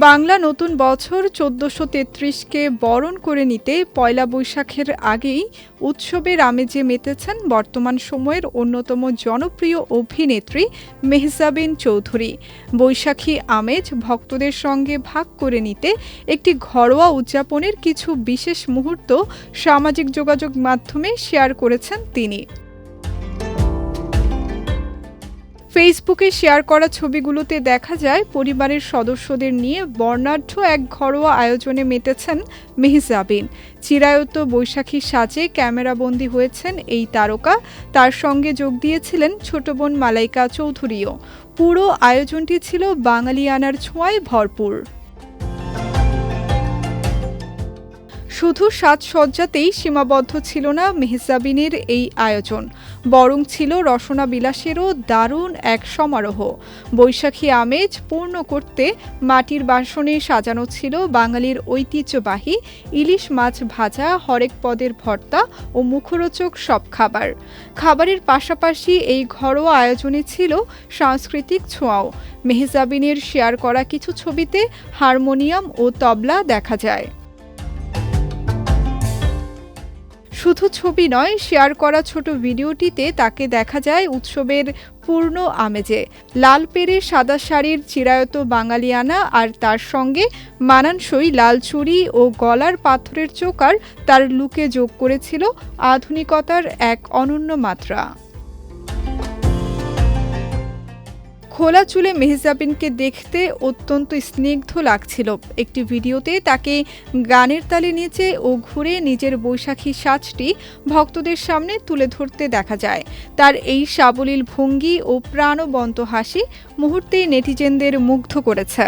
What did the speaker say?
বাংলা নতুন বছর ১৪৩৩-কে বরণ করে নিতে পয়লা বৈশাখের আগেই উৎসবের আমেজে মেতেছেন বর্তমান সময়ের অন্যতম জনপ্রিয় অভিনেত্রী মেহজাবিন চৌধুরী। বৈশাখী আমেজ ভক্তদের সঙ্গে ভাগ করে নিতে একটি ঘরোয়া উদযাপনের কিছু বিশেষ মুহূর্ত সামাজিক যোগাযোগ মাধ্যমে শেয়ার করেছেন তিনি। ফেসবুকে শেয়ার করা ছবিগুলোতে দেখা যায় পরিবারের সদস্যদের নিয়ে বর্ণাঢ্য এক ঘরোয়া আয়োজনে মেতেছেন মেহজাবিন। চিরায়ত বৈশাখী সাজে ক্যামেরাবন্দী হয়েছেন এই তারকা। তার সঙ্গে যোগ দিয়েছিলেন ছোট বোন মালাইকা চৌধুরীও। পুরো আয়োজনটি ছিল বাঙালিয়ানার ছোঁয়ায় ভরপুর। শুধু সাজসজ্জাতেই সীমাবদ্ধ ছিল না মেহজাবিনের এই আয়োজন, বরং ছিল রসনা বিলাসেরও দারুণ এক সমারোহ। বৈশাখী আমেজ পূর্ণ করতে মাটির বাসনে সাজানো ছিল বাঙালির ঐতিহ্যবাহী ইলিশ মাছ ভাজা, হরেক পদের ভর্তা ও মুখরোচক সব খাবার। খাবারের পাশাপাশি এই ঘরোয়া আয়োজনে ছিল সাংস্কৃতিক ছোঁয়াও। মেহজাবিনের শেয়ার করা কিছু ছবিতে হারমোনিয়াম ও তবলা দেখা যায়। শুধু ছবি নয়, শেয়ার করা ছোট ভিডিওটিতে তাকে দেখা যায় উৎসবের পূর্ণ আমেজে। লাল পেরে সাদা শাড়ির চিরায়ত বাঙালিয়ানা আর তার সঙ্গে মানানসই লাল চুড়ি ও গলার পাথরের চোকার তার লুকে যোগ করেছিল আধুনিকতার এক অনন্য মাত্রা। খোলা চুলে মেহজাবিনকে দেখতে অত্যন্ত স্নিগ্ধ লাগছিল। একটি ভিডিওতে তাকে গানের তালে নেচে ও ঘুরে নিজের বৈশাখী সাজটি ভক্তদের সামনে তুলে ধরতে দেখা যায়। তার এই সাবলীল ভঙ্গি ও প্রাণবন্ত হাসি মুহূর্তেই নেটিজেনদের মুগ্ধ করেছে।